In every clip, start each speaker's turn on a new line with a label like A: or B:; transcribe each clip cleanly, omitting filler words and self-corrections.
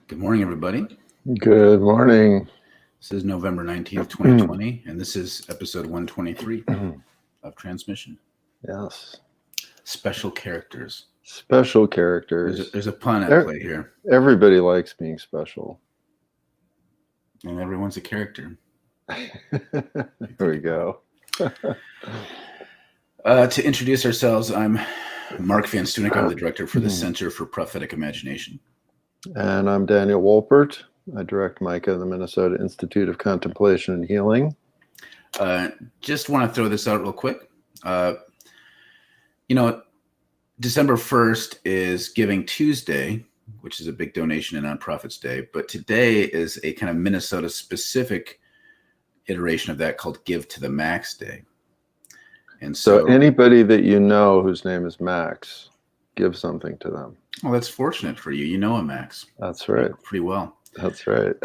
A: Good morning, everybody.
B: Good morning.
A: This is November 19th, 2020, and this is episode 123 of Transmission.
B: Yes.
A: Special characters.
B: Special characters.
A: There's a pun at play here.
B: Everybody likes being special.
A: And everyone's a character.
B: There we go.
A: To introduce ourselves, I'm Mark Van Stunik. I'm the director for the Center for Prophetic Imagination.
B: And I'm Daniel Wolpert. I direct MICA, the Minnesota Institute of Contemplation and Healing.
A: Just want to throw this out real quick. December 1st is Giving Tuesday, which is a big donation and nonprofits day. But today is a kind of Minnesota-specific iteration of that called Give to the Max Day. And
B: so anybody that you know whose name is Max, give something to them.
A: Well, that's fortunate for you. You know him, Max.
B: That's right.
A: Pretty well.
B: That's right.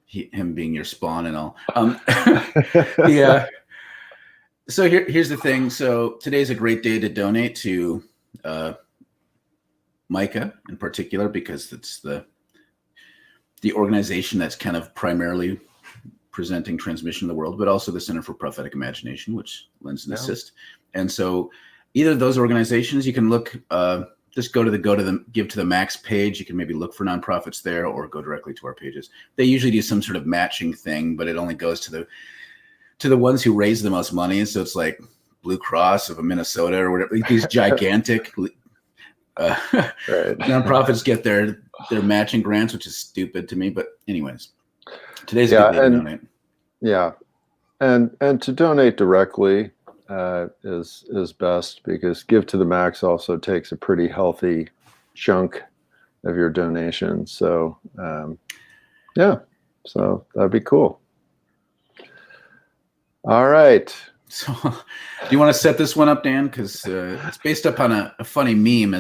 A: Him being your spawn and all. Yeah. So here's the thing. So today's a great day to donate to MICA in particular, because it's the organization that's kind of primarily presenting transmission in the world, but also the Center for Prophetic Imagination, which lends an assist. And so either of those organizations, you can look, just go to the Give to the Max page. You can maybe look for nonprofits there or go directly to our pages. They usually do some sort of matching thing, but it only goes to the ones who raise the most money. So it's like Blue Cross of Minnesota or whatever, these gigantic nonprofits get their matching grants, which is stupid to me. But anyways, today's a good day to donate.
B: Yeah. And to donate directly is best, because Give to the Max also takes a pretty healthy chunk of your donation. So so that'd be cool. All right.
A: So do you want to set this one up, Dan? Because it's based upon a funny meme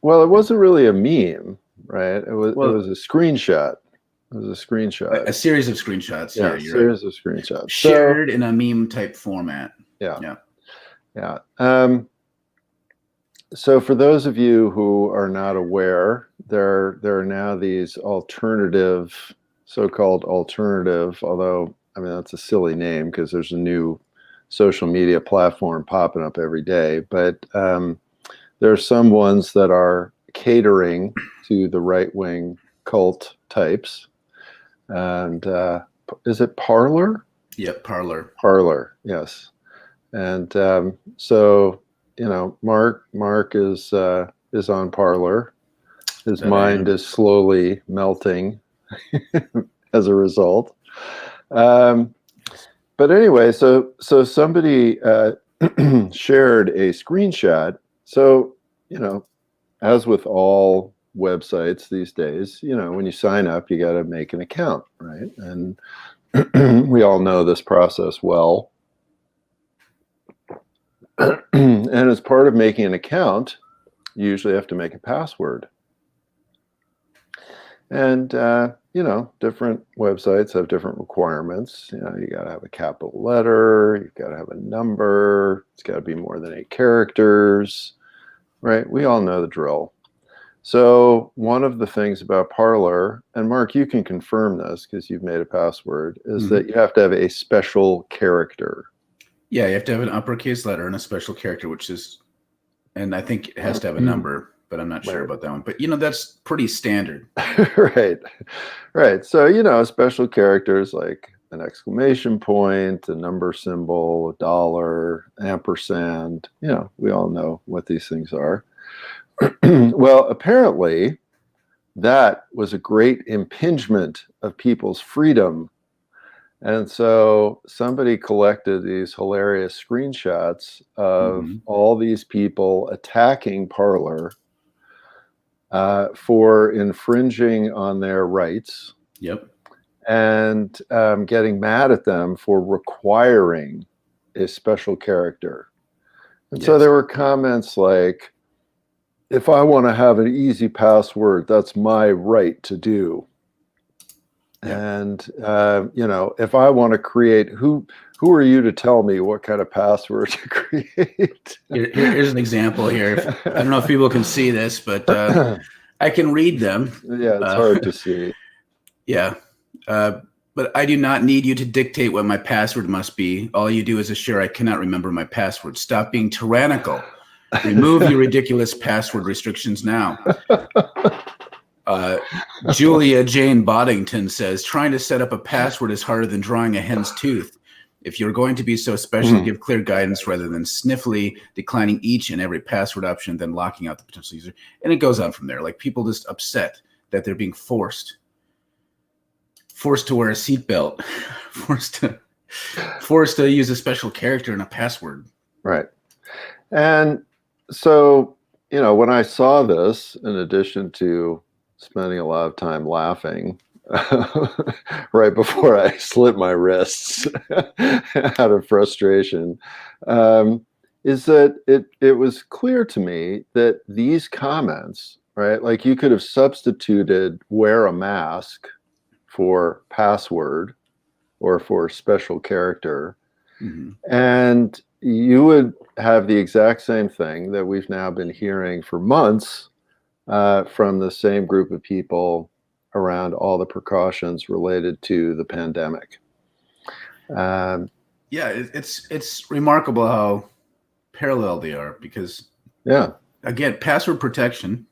B: Well, it wasn't really a meme, right? It was a screenshot. It was a screenshot.
A: A series of screenshots.
B: Yeah, a series of screenshots.
A: Shared in a meme type format.
B: Yeah. So for those of you who are not aware, there are now these so-called alternative, although, I mean, that's a silly name because there's a new social media platform popping up every day. But there are some ones that are catering to the right-wing cult types. And is it Parler?
A: Yep, Parler.
B: Parler, yes. And so, Mark is on Parler. His mind is slowly melting as a result. But anyway, so somebody shared a screenshot. So, as with all websites these days, when you sign up, you got to make an account, right? And we all know this process well. And as part of making an account, you usually have to make a password. And, different websites have different requirements. You got to have a capital letter, you've got to have a number, it's got to be more than 8 characters, right? We all know the drill. So one of the things about Parler, and Mark, you can confirm this because you've made a password, is that you have to have a special character.
A: Yeah, you have to have an uppercase letter and a special character, and I think it has to have a number, but I'm not sure about that one. But, that's pretty standard. Right.
B: So, special characters like an exclamation point, a number symbol, a dollar, ampersand, we all know what these things are. Well, apparently that was a great impingement of people's freedom. And so somebody collected these hilarious screenshots of all these people attacking Parler for infringing on their rights.
A: Yep.
B: And getting mad at them for requiring a special character. And so there were comments like, if I want to have an easy password, that's my right to do.
A: Yeah.
B: And if I want to create, who are you to tell me what kind of password to create?
A: Here's an example here. I don't know if people can see this, but I can read them.
B: Yeah, it's hard to see.
A: Yeah. But I do not need you to dictate what my password must be. All you do is assure I cannot remember my password. Stop being tyrannical. Remove your ridiculous password restrictions now. Julia Jane Boddington says, trying to set up a password is harder than drawing a hen's tooth. If you're going to be so special, give clear guidance rather than sniffily declining each and every password option, then locking out the potential user. And it goes on from there. Like people just upset that they're being forced to wear a seatbelt, forced to use a special character and a password.
B: Right. And so, when I saw this, in addition to spending a lot of time laughing right before I slit my wrists out of frustration, is that it was clear to me that these comments, right, like you could have substituted wear a mask for password or for special character, and you would have the exact same thing that we've now been hearing for months from the same group of people around all the precautions related to the pandemic.
A: Yeah, it's remarkable how parallel they are because, again, password protection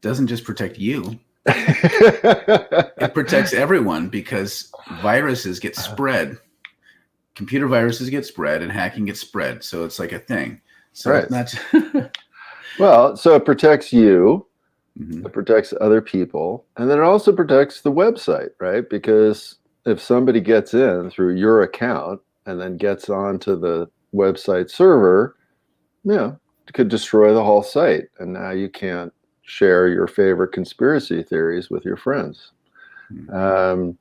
A: doesn't just protect you. It protects everyone because viruses get spread. Computer viruses get spread and hacking gets spread. So it's like a thing. So
B: right.
A: It's not
B: Well, so it protects you, it protects other people, and then it also protects the website, right? Because if somebody gets in through your account and then gets onto the website server, it could destroy the whole site. And now you can't share your favorite conspiracy theories with your friends. In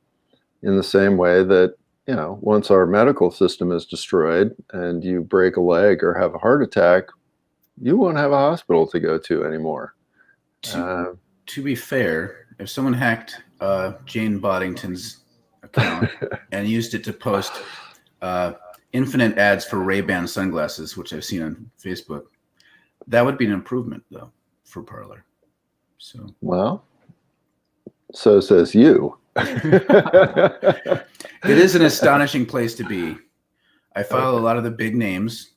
B: the same way that, once our medical system is destroyed and you break a leg or have a heart attack, you won't have a hospital to go to anymore.
A: To be fair, if someone hacked Jane Boddington's account and used it to post infinite ads for Ray-Ban sunglasses, which I've seen on Facebook, that would be an improvement, though, for Parler.
B: Well, so says you.
A: It is an astonishing place to be. I follow a lot of the big names.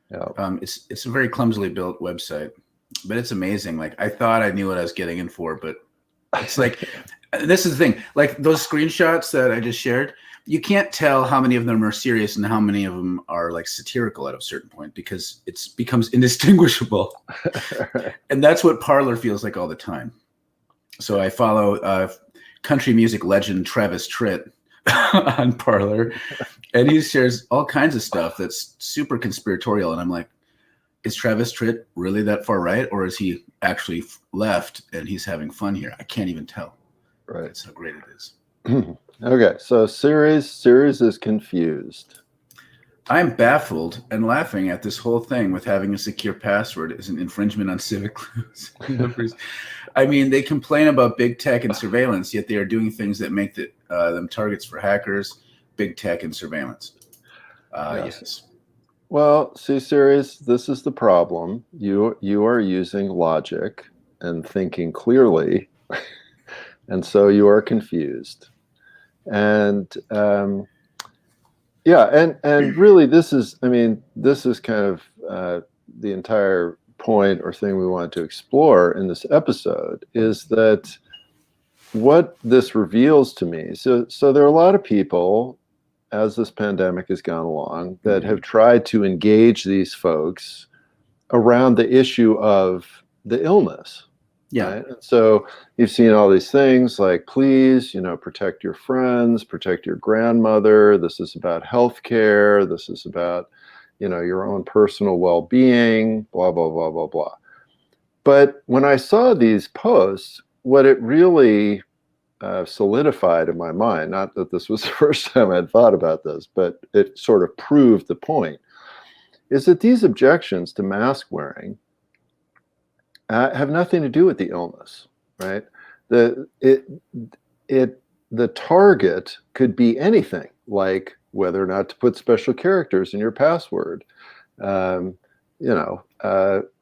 B: Yeah.
A: It's a very clumsily built website, but it's amazing. Like I thought I knew what I was getting in for, but it's like this is the thing. Like those screenshots that I just shared, you can't tell how many of them are serious and how many of them are like satirical at a certain point because it becomes indistinguishable. And that's what Parler feels like all the time. So I follow country music legend Travis Tritt on Parler, and he shares all kinds of stuff that's super conspiratorial. And I'm like, is Travis Tritt really that far right, or is he actually left and he's having fun here? I can't even tell.
B: Right.
A: That's how great it is.
B: Okay, so Ceres is confused.
A: I'm baffled and laughing at this whole thing with having a secure password is an infringement on civic numbers. I mean, they complain about big tech and surveillance, yet they are doing things that make them targets for hackers, big tech, and surveillance. Yes.
B: Well, see, Ceres, this is the problem. You are using logic and thinking clearly, and so you are confused. And and really, this is kind of the entire point or thing we want to explore in this episode is that what this reveals to me. So there are a lot of people, as this pandemic has gone along, that have tried to engage these folks around the issue of the illness.
A: Yeah.
B: Right? And so you've seen all these things like, please, protect your friends, protect your grandmother. This is about healthcare. This is about, your own personal well-being, blah, blah, blah, blah, blah. But when I saw these posts, what it really solidified in my mind, not that this was the first time I'd thought about this, but it sort of proved the point, is that these objections to mask wearing have nothing to do with the illness, right? It the target could be anything, like whether or not to put special characters in your password. Um,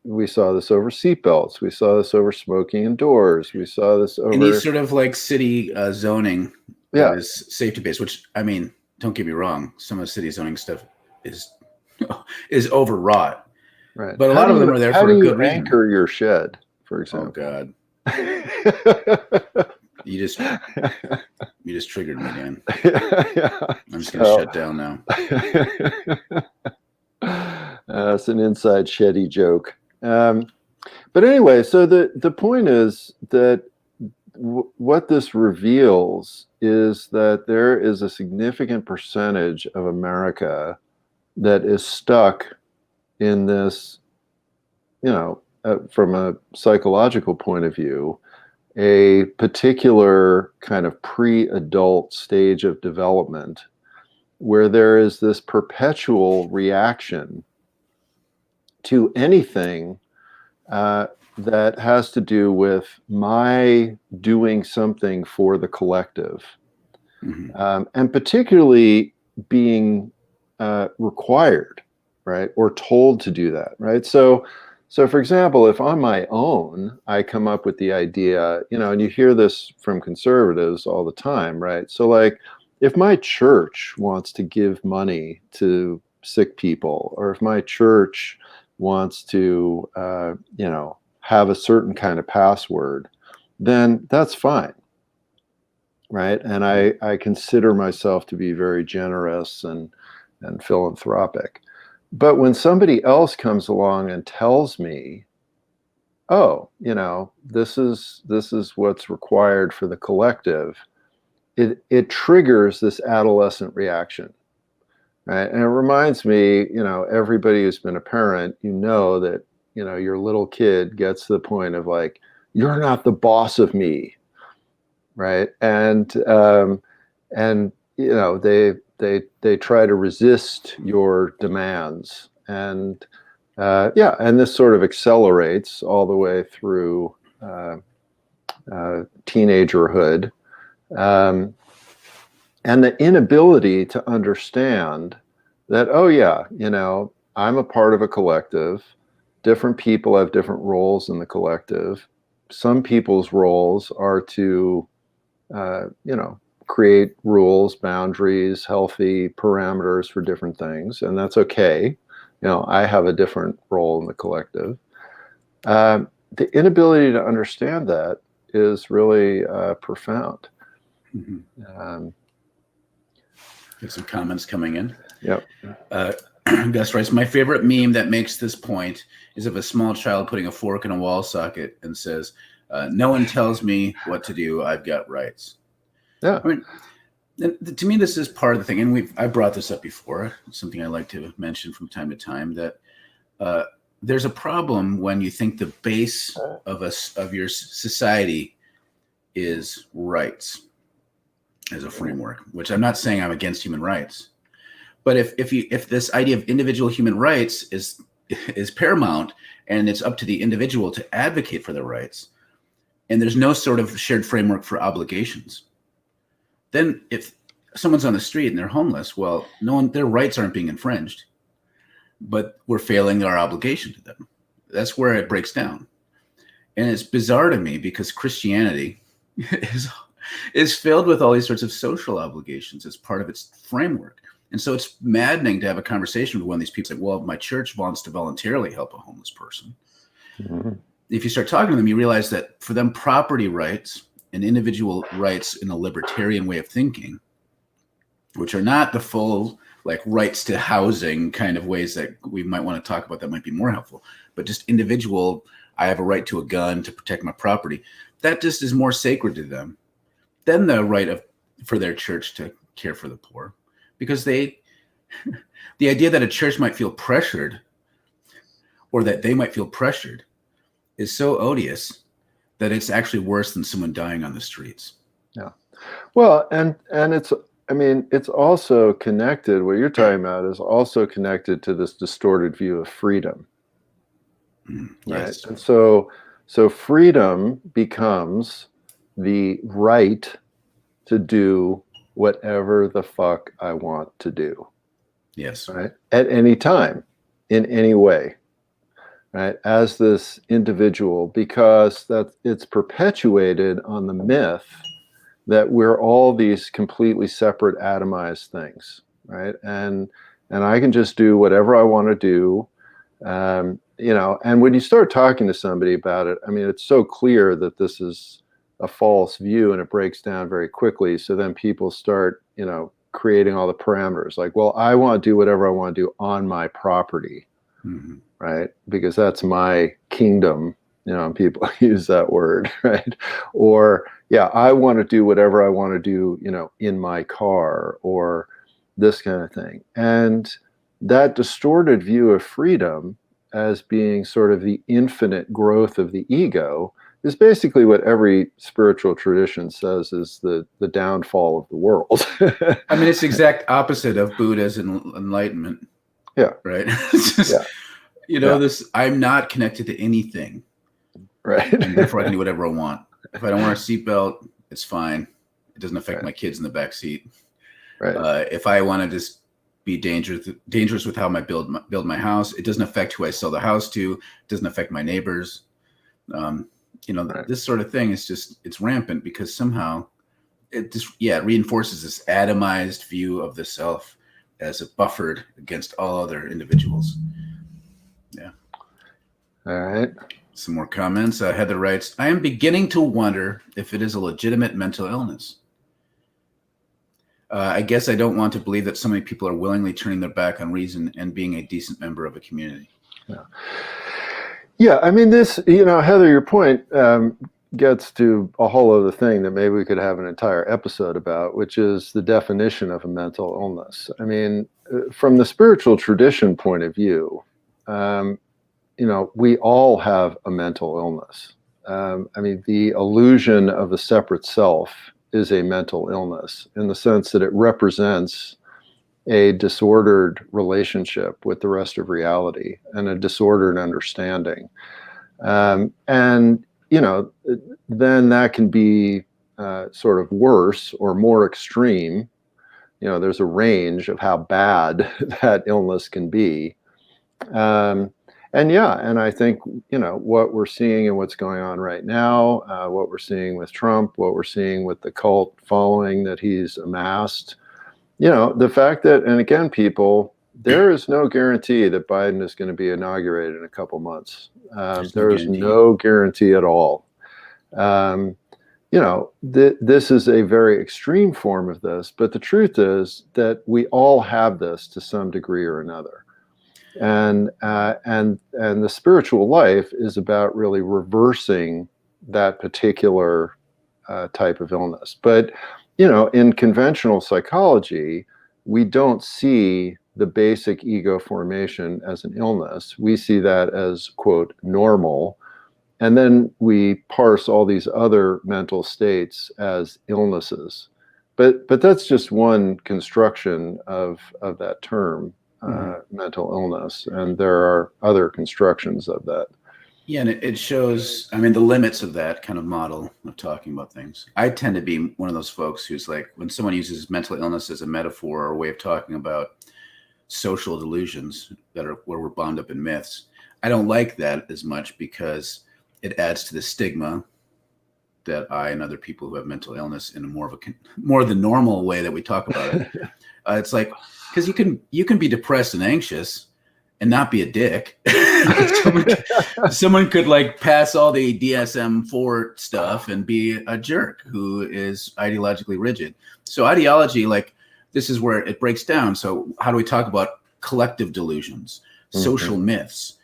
B: we saw this over seatbelts. We saw this over smoking indoors. We saw this over
A: any sort of like city zoning that
B: Yeah.
A: is safety based. Which, I mean, don't get me wrong, some of the city zoning stuff is is overwrought.
B: Right.
A: But a lot of them are there for a good reason.
B: Anchor your shed, for
A: Oh
B: example?
A: God, you just triggered me, Dan. I'm just gonna shut down now.
B: It's an inside sheddy joke. But anyway, so the point is that what this reveals is that there is a significant percentage of America that is stuck in this, from a psychological point of view, a particular kind of pre-adult stage of development where there is this perpetual reaction to anything that has to do with my doing something for the collective, and particularly being required, right, or told to do that, right? So for example, if on my own I come up with the idea, and you hear this from conservatives all the time, right? So like, if my church wants to give money to sick people, or if my church wants to, have a certain kind of password, then that's fine, right? And I consider myself to be very generous and philanthropic. But when somebody else comes along and tells me, oh, this is what's required for the collective, it triggers this adolescent reaction, right? And it reminds me, everybody who's been a parent, that, your little kid gets to the point of like, you're not the boss of me, right? And they try to resist your demands, and and this sort of accelerates all the way through teenagerhood, and the inability to understand that, oh yeah, I'm a part of a collective. Different people have different roles in the collective. Some people's roles are to create rules, boundaries, healthy parameters for different things, and that's okay. I have a different role in the collective. The inability to understand that is really profound.
A: Get some comments coming in.
B: Yep.
A: Gus writes, my favorite meme that makes this point is of a small child putting a fork in a wall socket and says, no one tells me what to do. I've got rights.
B: Yeah.
A: I mean, to me, this is part of the thing. And I brought this up before. It's something I like to mention from time to time, that there's a problem when you think the base of your society is rights as a framework, which I'm not saying I'm against human rights. But if this idea of individual human rights is paramount, and it's up to the individual to advocate for their rights, and there's no sort of shared framework for obligations, then if someone's on the street and they're homeless, well, their rights aren't being infringed, but we're failing our obligation to them. That's where it breaks down. And it's bizarre to me because Christianity is filled with all these sorts of social obligations as part of its framework. And so it's maddening to have a conversation with one of these people like, well, my church wants to voluntarily help a homeless person. Mm-hmm. If you start talking to them, you realize that for them, property rights and individual rights in a libertarian way of thinking, which are not the full like rights to housing kind of ways that we might want to talk about that might be more helpful, but just individual, I have a right to a gun to protect my property. That just is more sacred to them than the right for their church to care for the poor. Because the idea that a church might feel pressured, or that they might feel pressured, is so odious that it's actually worse than someone dying on the streets.
B: Yeah. Well, and it's also connected, what you're talking about is also connected to this distorted view of freedom.
A: Yes.
B: Right? And so freedom becomes the right to do whatever the fuck I want to do,
A: Yes.
B: right? At any time, in any way, right? As this individual, because that it's perpetuated on the myth that we're all these completely separate atomized things, right? And I can just do whatever I want to do. And when you start talking to somebody about it, I mean, it's so clear that this is a false view, and it breaks down very quickly. So then people start, creating all the parameters like, well, I want to do whatever I want to do on my property, right? Because that's my kingdom, and people use that word, right? Or, yeah, I want to do whatever I want to do, in my car, or this kind of thing. And that distorted view of freedom as being sort of the infinite growth of the ego is basically what every spiritual tradition says is the downfall of the world.
A: I mean, it's the exact opposite of Buddha's enlightenment.
B: Yeah.
A: Right. It's just, this, I'm not connected to anything.
B: Right.
A: And therefore I can do whatever I want. If I don't wear a seatbelt, it's fine. It doesn't affect my kids in the back seat.
B: Right.
A: If I want to just be dangerous with how I build my house, it doesn't affect who I sell the house to. It doesn't affect my neighbors. This sort of thing is just, it's rampant because somehow it just, it reinforces this atomized view of the self as a buffered against all other individuals. Yeah.
B: All right.
A: Some more comments. Heather writes, I am beginning to wonder if it is a legitimate mental illness. I guess I don't want to believe that so many people are willingly turning their back on reason and being a decent member of a community.
B: Yeah, I mean, this, Heather, your point gets to a whole other thing that maybe we could have an entire episode about, which is the definition of a mental illness. I mean, from the spiritual tradition point of view, we all have a mental illness. I mean, the illusion of the separate self is a mental illness in the sense that it represents a disordered relationship with the rest of reality and a disordered understanding. Then that can be sort of worse or more extreme. There's a range of how bad that illness can be. And I think, what we're seeing and what's going on right now, what we're seeing with Trump, what we're seeing with the cult following that he's amassed, the fact that, and again, people, there is no guarantee that Biden is going to be inaugurated in a couple months. There is no guarantee at all. This is a very extreme form of this, but the truth is that we all have this to some degree or another. And the spiritual life is about really reversing that particular type of illness. But in conventional psychology, we don't see the basic ego formation as an illness. We see that as, quote, normal. And then we parse all these other mental states as illnesses. But that's just one construction of that term, mental illness. And there are other constructions of that.
A: Yeah, and it shows, I mean, the limits of that kind of model of talking about things. I tend to be one of those folks who's like, when someone uses mental illness as a metaphor or a way of talking about social delusions that are where we're bound up in myths, I don't like that as much because it adds to the stigma that I and other people who have mental illness in a more of the normal way that we talk about it. It's like, because you can be depressed and anxious and not be a dick. someone could like pass all the DSM-4 stuff and be a jerk who is ideologically rigid. So ideology, like, this is where it breaks down. So how do we talk about collective delusions, social myths,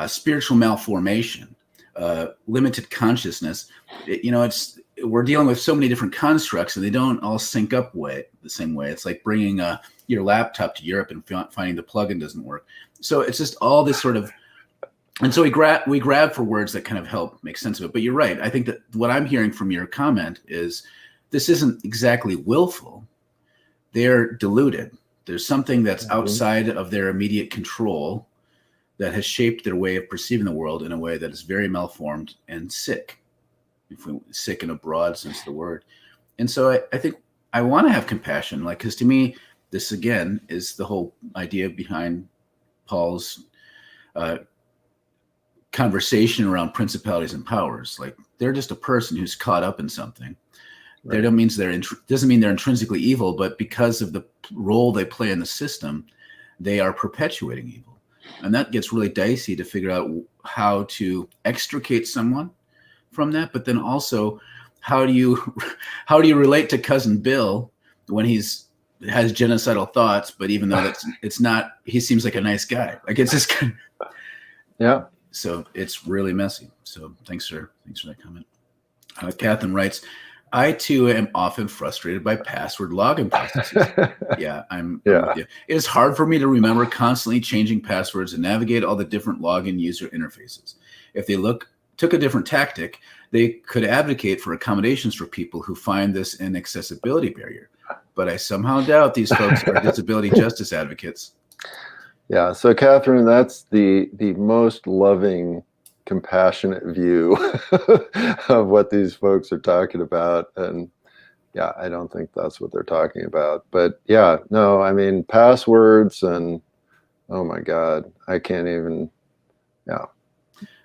A: spiritual malformation, limited consciousness? We're dealing with so many different constructs, and they don't all sync up the same way. It's like bringing your laptop to Europe and finding the plugin doesn't work. So it's just all this sort of, and so we grab for words that kind of help make sense of it. But you're right. I think that what I'm hearing from your comment is this isn't exactly willful. They're deluded. There's something that's outside of their immediate control that has shaped their way of perceiving the world in a way that is very malformed and sick. Sick in a broad sense of the word. And so I think I want to have compassion, like, because to me, this again is the whole idea behind Paul's conversation around principalities and powers. Like, they're just a person who's caught up in something. Right. That means doesn't mean they're intrinsically evil, but because of the role they play in the system, they are perpetuating evil. And that gets really dicey to figure out how to extricate someone from that. But then also, how do you relate to Cousin Bill when has genocidal thoughts, but even though it's not, he seems like a nice guy. Like, it's just kind of,
B: yeah.
A: So it's really messy. So thanks for that comment. Catherine writes, I too am often frustrated by password login processes. Yeah, I'm with you. It is hard for me to remember constantly changing passwords and navigate all the different login user interfaces. If they took a different tactic, they could advocate for accommodations for people who find this an accessibility barrier. But I somehow doubt these folks are disability justice advocates.
B: Yeah, so Catherine, that's the most loving, compassionate view of what these folks are talking about. And yeah, I don't think that's what they're talking about. But yeah, no, I mean, passwords and, oh my God, I can't even, yeah.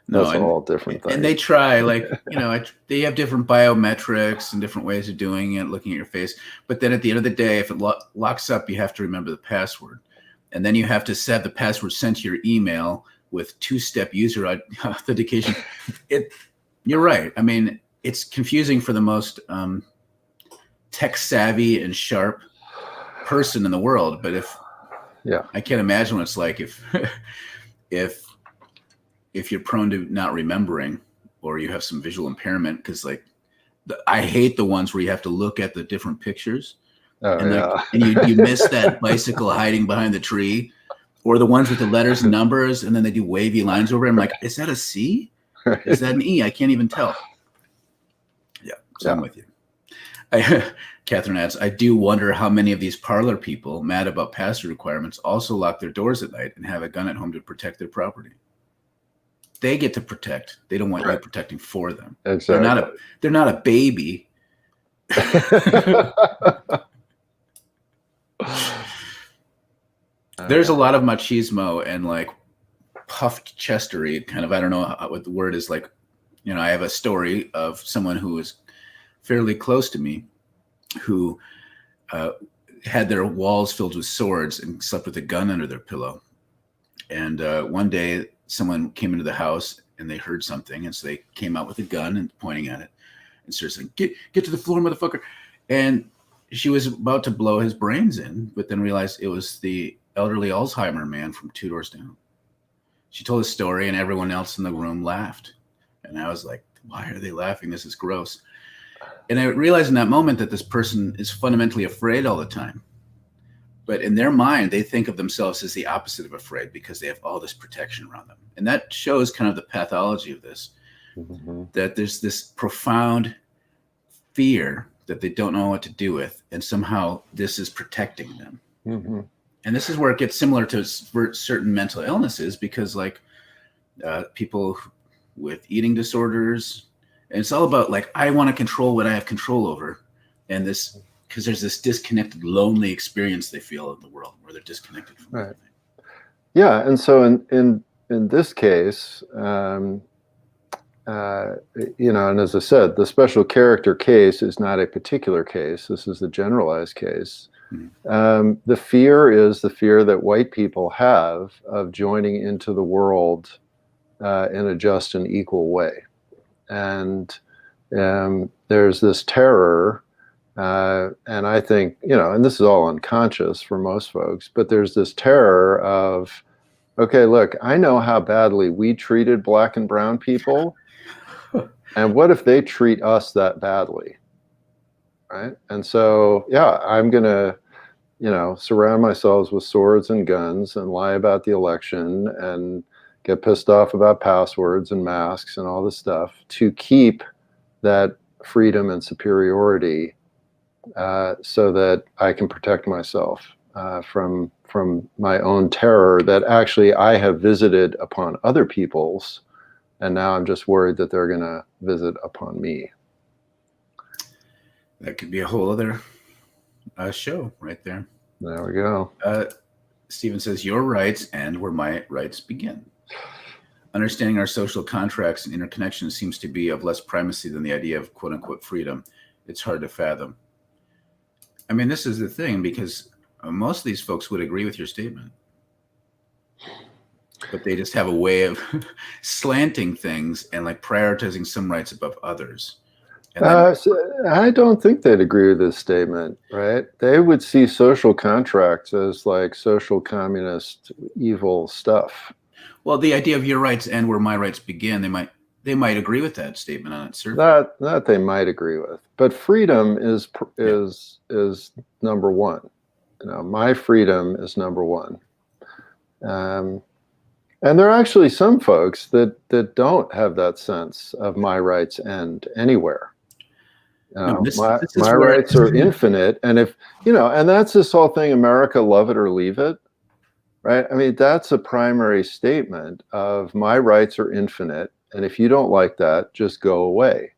B: That's a whole different thing.
A: And they try, like, they have different biometrics and different ways of doing it, looking at your face. But then at the end of the day, if it locks up, you have to remember the password. And then you have to set the password sent to your email with 2-step user authentication. You're right. I mean, it's confusing for the most tech savvy and sharp person in the world. But I can't imagine what it's like if you're prone to not remembering, or you have some visual impairment, because I hate the ones where you have to look at the different pictures. And you miss that bicycle hiding behind the tree, or the ones with the letters and numbers, and then they do wavy lines over it. I'm like, is that a C? Is that an E? I can't even tell. Yeah, so I'm with you. Catherine adds, I do wonder how many of these Parler people mad about password requirements also lock their doors at night and have a gun at home to protect their property. They get to protect. They don't want you protecting for them.
B: Exactly.
A: They're not a baby. There's a lot of machismo and like puffed chestery kind of, I don't know what the word is, like, I have a story of someone who was fairly close to me who had their walls filled with swords and slept with a gun under their pillow. And one day someone came into the house and they heard something, and so they came out with a gun and pointing at it and started saying, get to the floor, motherfucker. And she was about to blow his brains in, but then realized it was the elderly Alzheimer man from 2 doors down. She told a story and everyone else in the room laughed. And I was like, why are they laughing? This is gross. And I realized in that moment that this person is fundamentally afraid all the time. But in their mind, they think of themselves as the opposite of afraid because they have all this protection around them. And that shows kind of the pathology of this, that there's this profound fear that they don't know what to do with. And somehow this is protecting them. And this is where it gets similar to certain mental illnesses, because like people with eating disorders, and it's all about like, I want to control what I have control over. And this, because there's this disconnected, lonely experience they feel in the world where they're disconnected from everything.
B: Yeah, and so in this case, and as I said, the special character case is not a particular case. This is the generalized case. The fear is the fear that white people have of joining into the world in a just and equal way. And there's this terror, and I think, and this is all unconscious for most folks, but there's this terror of, okay, look, I know how badly we treated Black and brown people, and what if they treat us that badly, right? And so, yeah, I'm going to, surround myself with swords and guns and lie about the election and get pissed off about passwords and masks and all this stuff to keep that freedom and superiority so that I can protect myself from my own terror that actually I have visited upon other people's, and now I'm just worried that they're going to visit upon me.
A: That could be a whole other show right there.
B: There we go.
A: Stephen says, your rights end where my rights begin. Understanding our social contracts and interconnections seems to be of less primacy than the idea of quote unquote freedom. It's hard to fathom. I mean, this is the thing, because most of these folks would agree with your statement, but they just have a way of slanting things and like prioritizing some rights above others.
B: So I don't think they'd agree with this statement, right? They would see social contracts as like social communist evil stuff.
A: Well, the idea of your rights end where my rights begin, they might agree with that statement on its surface.
B: That they might agree with, but freedom is number one. You know, my freedom is number one. And there are actually some folks that don't have that sense of my rights end anywhere. My rights are infinite, and if and that's this whole thing: America, love it or leave it, right? I mean, that's a primary statement of my rights are infinite, and if you don't like that, just go away.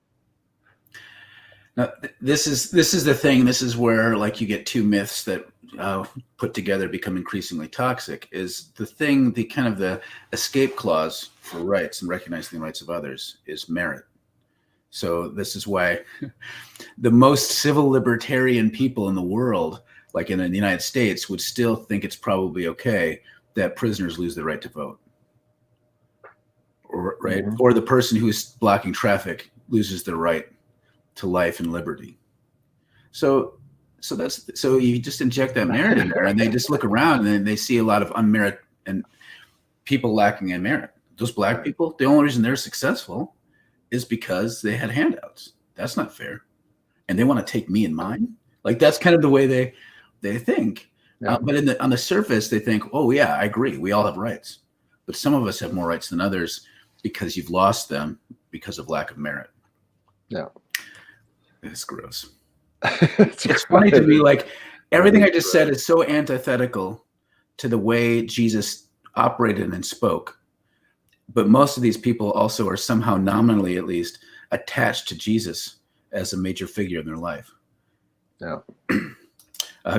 A: Now, this is the thing. This is where like you get two myths that put together become increasingly toxic. Is the thing, the kind of the escape clause for rights and recognizing the rights of others is merit. So this is why the most civil libertarian people in the world, like in the United States, would still think it's probably okay that prisoners lose the right to vote. Or, right? Mm-hmm. Or the person who's blocking traffic loses their right to life and liberty. So you just inject that merit in there, and they just look around and then they see a lot of unmerit and people lacking in merit. Those black people, the only reason they're successful is because they had handouts. That's not fair. And they want to take me and mine. Like that's kind of the way they think. Yeah. But on the surface, they think, oh yeah, I agree. We all have rights. But some of us have more rights than others because you've lost them because of lack of merit.
B: Yeah.
A: It's gross. It's funny to me, like everything I just said is so antithetical to the way Jesus operated and spoke. But most of these people also are somehow nominally, at least, attached to Jesus as a major figure in their life.
B: Yeah.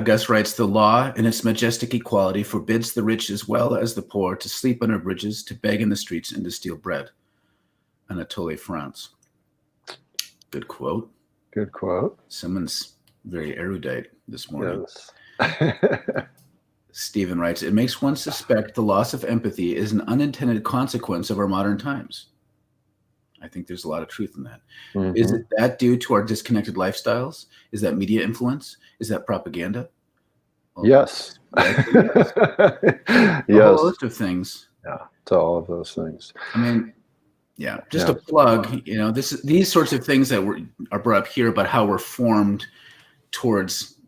A: Gus writes, the law in its majestic equality forbids the rich as well as the poor to sleep under bridges, to beg in the streets, and to steal bread. Anatole France. Good quote.
B: Good quote.
A: Someone's very erudite this morning.
B: Yes.
A: Stephen writes, it makes one suspect the loss of empathy is an unintended consequence of our modern times. I think there's a lot of truth in that. Mm-hmm. Is it that due to our disconnected lifestyles? Is that media influence? Is that propaganda?
B: Well, yes.
A: Yes. A whole list of things.
B: Yeah, it's all of those things.
A: I mean, yeah, just a plug, these sorts of things that are brought up here about how we're formed towards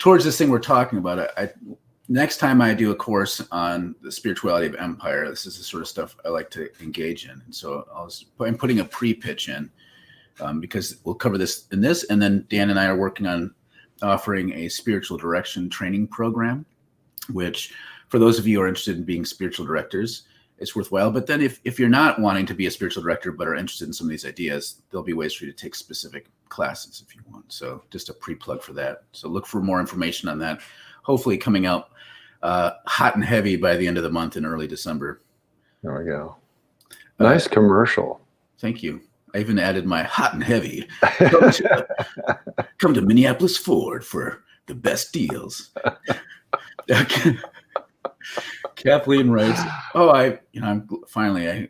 A: this thing we're talking about. Next time I do a course on the spirituality of empire, this is the sort of stuff I like to engage in. And so I'm putting a pre-pitch in because we'll cover this in this. And then Dan and I are working on offering a spiritual direction training program, which for those of you who are interested in being spiritual directors, it's worthwhile. But then if you're not wanting to be a spiritual director, but are interested in some of these ideas, there'll be ways for you to take specific classes if you want. So just a pre-plug for that. So look for more information on that. Hopefully coming out hot and heavy by the end of the month in early December.
B: There we go. Nice commercial.
A: Thank you. I even added my hot and heavy. Come to Minneapolis Ford for the best deals. Kathleen writes, I'm finally,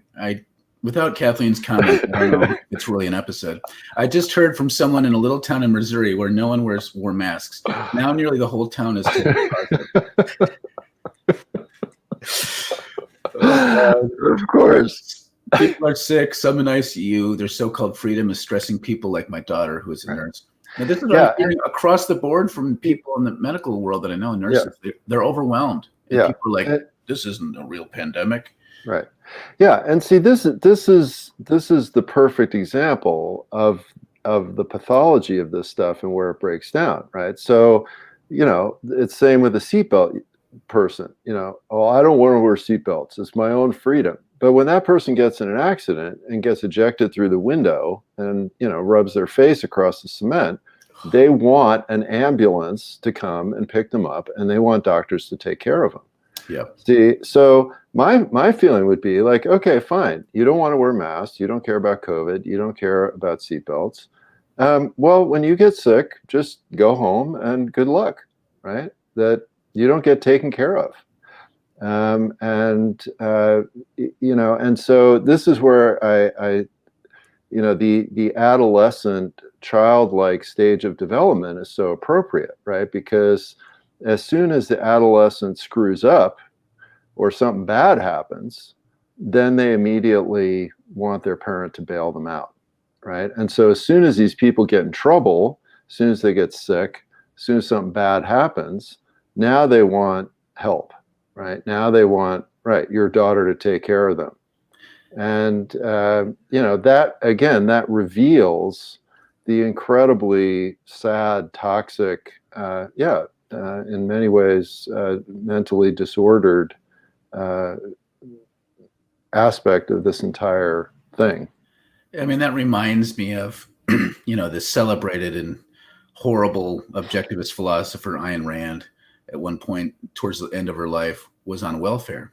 A: without Kathleen's comment, I don't know if it's really an episode. I just heard from someone in a little town in Missouri where no one wore masks. Now nearly the whole town is
B: of course.
A: People are sick, some in ICU. Their so-called freedom is stressing people like my daughter, who is a nurse. Now, this is across the board from people in the medical world that I know, nurses. They're overwhelmed. And people are like, this isn't a real pandemic.
B: Right. Yeah. And see, this is the perfect example of the pathology of this stuff and where it breaks down. Right. So, it's same with the seatbelt person, I don't want to wear seatbelts. It's my own freedom. But when that person gets in an accident and gets ejected through the window and, rubs their face across the cement, They want an ambulance to come and pick them up, and they want doctors to take care of them.
A: Yep.
B: See, so my feeling would be like, okay, fine. You don't want to wear masks. You don't care about COVID. You don't care about seatbelts. Well, when you get sick, just go home and good luck, right? That you don't get taken care of. And so this is where I the adolescent childlike stage of development is so appropriate, right? Because as soon as the adolescent screws up or something bad happens, then they immediately want their parent to bail them out, right? And so as soon as these people get in trouble, as soon as they get sick, as soon as something bad happens, now they want help, right? Now they want, right, your daughter to take care of them. And, that, again, that reveals the incredibly sad, toxic, in many ways, mentally disordered aspect of this entire thing.
A: I mean, that reminds me of, the celebrated and horrible objectivist philosopher Ayn Rand at one point towards the end of her life was on welfare.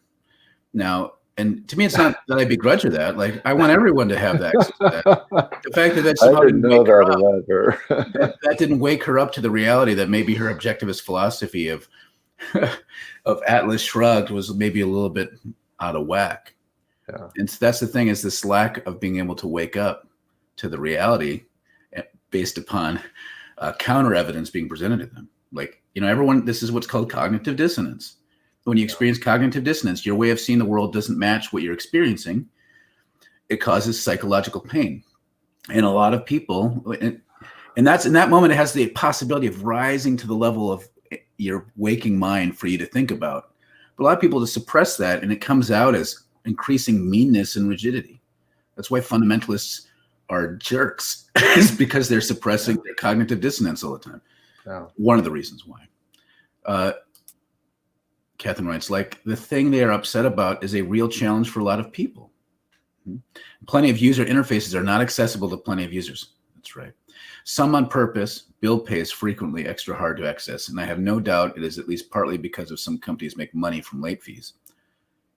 A: Now, and to me, it's not that I begrudge her that. Like, I want everyone to have that. The fact that
B: I didn't know that about her.
A: that didn't wake her up to the reality that maybe her objectivist philosophy of Atlas Shrugged was maybe a little bit out of whack.
B: Yeah.
A: And so that's the thing, is this lack of being able to wake up to the reality based upon counter evidence being presented to them. Like, everyone, this is what's called cognitive dissonance. When you experience cognitive dissonance, your way of seeing the world doesn't match what you're experiencing. It causes psychological pain. And a lot of people, and that's in that moment, it has the possibility of rising to the level of your waking mind for you to think about. But a lot of people just suppress that, and it comes out as increasing meanness and rigidity. That's why fundamentalists are jerks, is because they're suppressing their cognitive dissonance all the time.
B: Yeah.
A: One of the reasons why. Catherine writes, like, the thing they are upset about is a real challenge for a lot of people. Plenty of user interfaces are not accessible to plenty of users. That's right. Some on purpose. Bill pays frequently extra hard to access, and I have no doubt it is at least partly because of some companies make money from late fees.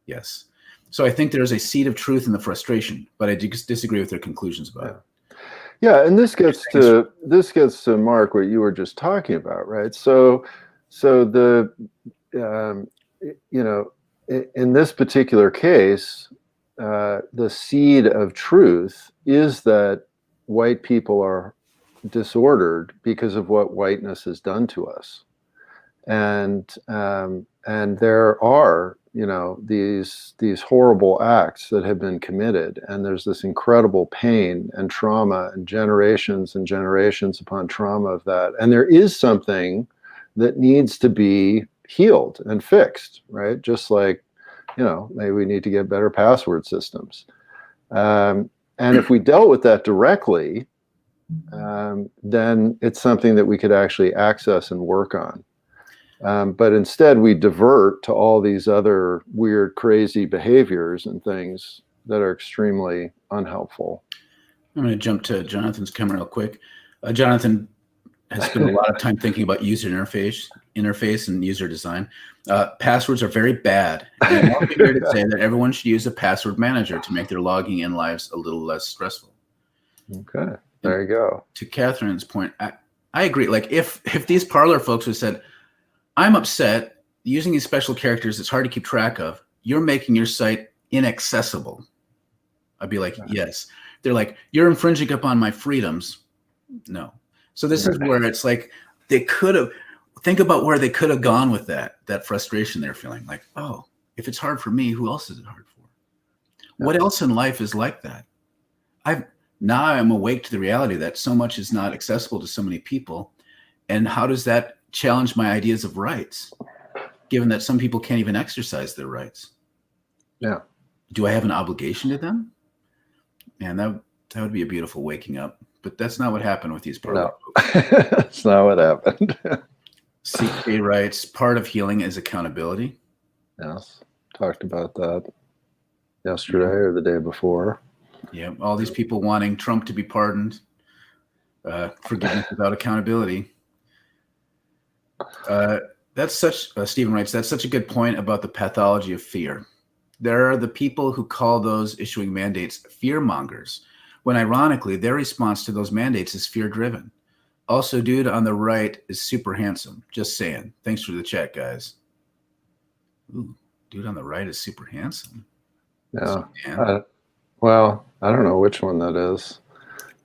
A: Yes. So I think there is a seed of truth in the frustration, but I disagree with their conclusions about it.
B: Yeah, and this gets to Mark, what you were just talking about, right? So the in this particular case, the seed of truth is that white people are disordered because of what whiteness has done to us, and there are these horrible acts that have been committed, and there's this incredible pain and trauma and generations upon trauma of that, and there is something that needs to be healed and fixed, right? Just like, maybe we need to get better password systems. And if we dealt with that directly, then it's something that we could actually access and work on. But instead, we divert to all these other weird, crazy behaviors and things that are extremely unhelpful.
A: I'm going to jump to Jonathan's comment real quick. Jonathan has spent a lot of time thinking about user interface and user design. Passwords are very bad. And I'll be here to say that everyone should use a password manager to make their logging in lives a little less stressful.
B: Okay, there you go.
A: To Catherine's point, I agree. Like, if these Parler folks had said, I'm upset using these special characters, it's hard to keep track of, you're making your site inaccessible, I'd be like, yes. They're like, you're infringing upon my freedoms. No. So this is where it's like, they could have, think about where they could have gone with that frustration they're feeling. Like, oh, if it's hard for me, who else is it hard for? What else in life is like that? Now I'm awake to the reality that so much is not accessible to so many people. And how does that challenge my ideas of rights, given that some people can't even exercise their rights?
B: Yeah.
A: Do I have an obligation to them? Man, that would be a beautiful waking up. But that's not what happened with these Parler folks.
B: That's not what happened.
A: CK writes, part of healing is accountability.
B: Yes. Talked about that yesterday or the day before.
A: Yeah. All these people wanting Trump to be pardoned. Forgiveness without accountability. That's such, Stephen writes, that's such a good point about the pathology of fear. There are the people who call those issuing mandates fear mongers, when ironically, their response to those mandates is fear driven. Also, dude on the right is super handsome. Just saying. Thanks for the chat, guys. Ooh, dude on the right is super handsome.
B: Yeah. Well, I don't know which one that is.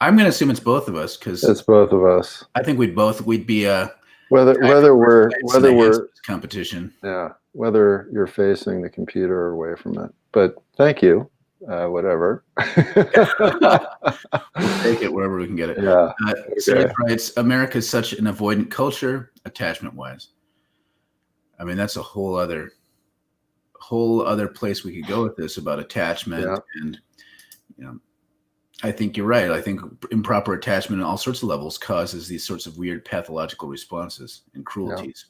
A: I'm going to assume it's both of us because
B: it's both of us.
A: I think we'd be
B: whether we're
A: competition.
B: Yeah, whether you're facing the computer or away from it. But thank you. Whatever.
A: We'll take it wherever we can get it.
B: Yeah.
A: Sarah writes, America is such an avoidant culture, attachment-wise. I mean, that's a whole other place we could go with this about attachment. And I think you're right. I think improper attachment on all sorts of levels causes these sorts of weird pathological responses and cruelties.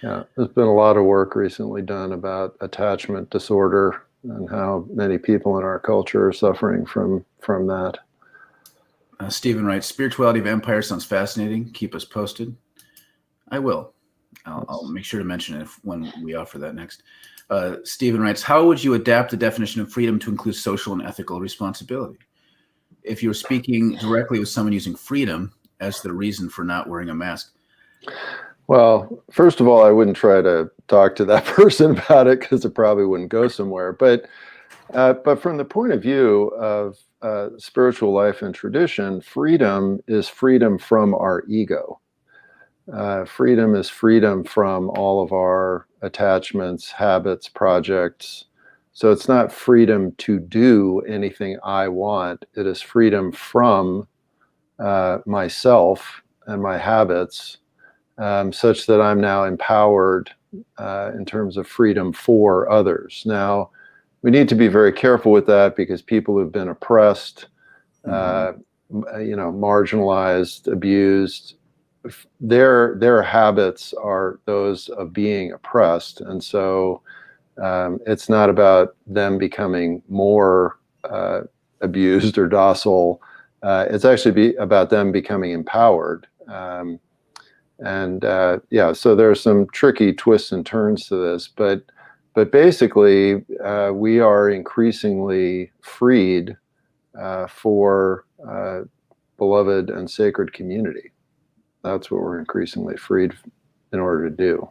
B: Yeah, there's been a lot of work recently done about attachment disorder and how many people in our culture are suffering from that.
A: Stephen writes, Spirituality of Empire sounds fascinating. Keep us posted. I will. I'll make sure to mention it when we offer that next. Stephen writes, how would you adapt the definition of freedom to include social and ethical responsibility? If you're speaking directly with someone using freedom as the reason for not wearing a mask.
B: Well, first of all, I wouldn't try to talk to that person about it because it probably wouldn't go somewhere. But from the point of view of spiritual life and tradition, freedom is freedom from our ego. Freedom is freedom from all of our attachments, habits, projects. So it's not freedom to do anything I want. It is freedom from myself and my habits, such that I'm now empowered in terms of freedom for others. Now, we need to be very careful with that because people who've been oppressed, marginalized, abused, their habits are those of being oppressed. And so it's not about them becoming more abused or docile. It's actually about them becoming empowered. So there's some tricky twists and turns to this, but basically we are increasingly freed for beloved and sacred community. That's what we're increasingly freed in order to do.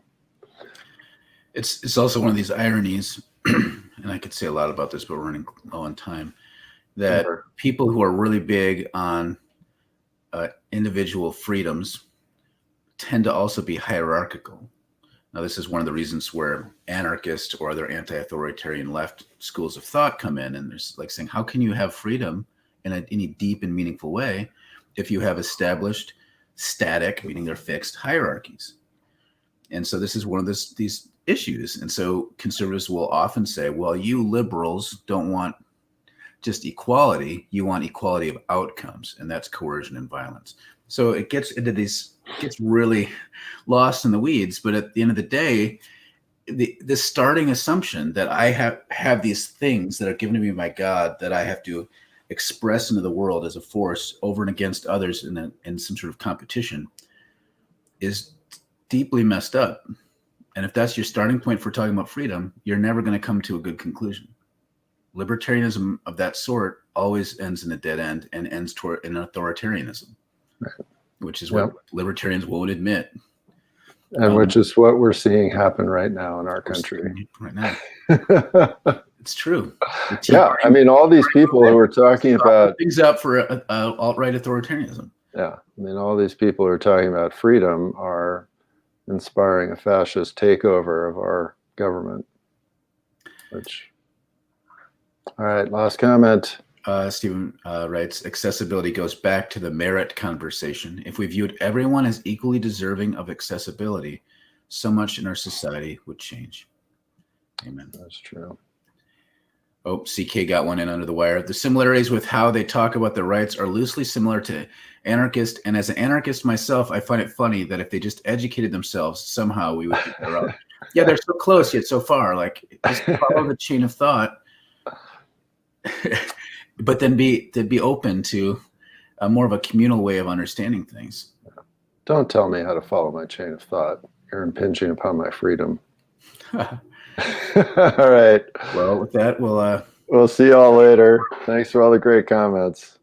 A: It's also one of these ironies, and I could say a lot about this, but we're running low on time, that people who are really big on individual freedoms tend to also be hierarchical. Now, this is one of the reasons where anarchist or other anti-authoritarian left schools of thought come in, and there's like saying, how can you have freedom in any deep and meaningful way if you have established static, meaning they're fixed, hierarchies? And so this is one of these issues. And so conservatives will often say, well, you liberals don't want just equality, you want equality of outcomes, and that's coercion and violence. So it gets really lost in the weeds. But at the end of the day, the starting assumption that I have these things that are given to me by God that I have to express into the world as a force over and against others in some sort of competition is deeply messed up. And if that's your starting point for talking about freedom, you're never going to come to a good conclusion. Libertarianism of that sort always ends in a dead end and ends toward an authoritarianism, which is what libertarians won't admit.
B: And which is what we're seeing happen right now in our country.
A: Right now. It's true.
B: Yeah, I mean, all these people who are talking about
A: things up for alt-right authoritarianism.
B: Yeah, I mean, all these people who are talking about freedom are inspiring a fascist takeover of our government. All right, last comment.
A: Stephen writes, accessibility goes back to the merit conversation. If we viewed everyone as equally deserving of accessibility, so much in our society would change. Amen.
B: That's true.
A: Oh, CK got one in under the wire. The similarities with how they talk about their rights are loosely similar to anarchist. And as an anarchist myself, I find it funny that if they just educated themselves, somehow we would be better off. Yeah, they're so close yet so far. Like, just follow the chain of thought. But then be open to more of a communal way of understanding things.
B: Don't tell me how to follow my chain of thought. You're impinging upon my freedom. All right.
A: Well, with that,
B: We'll see y'all later. Thanks for all the great comments.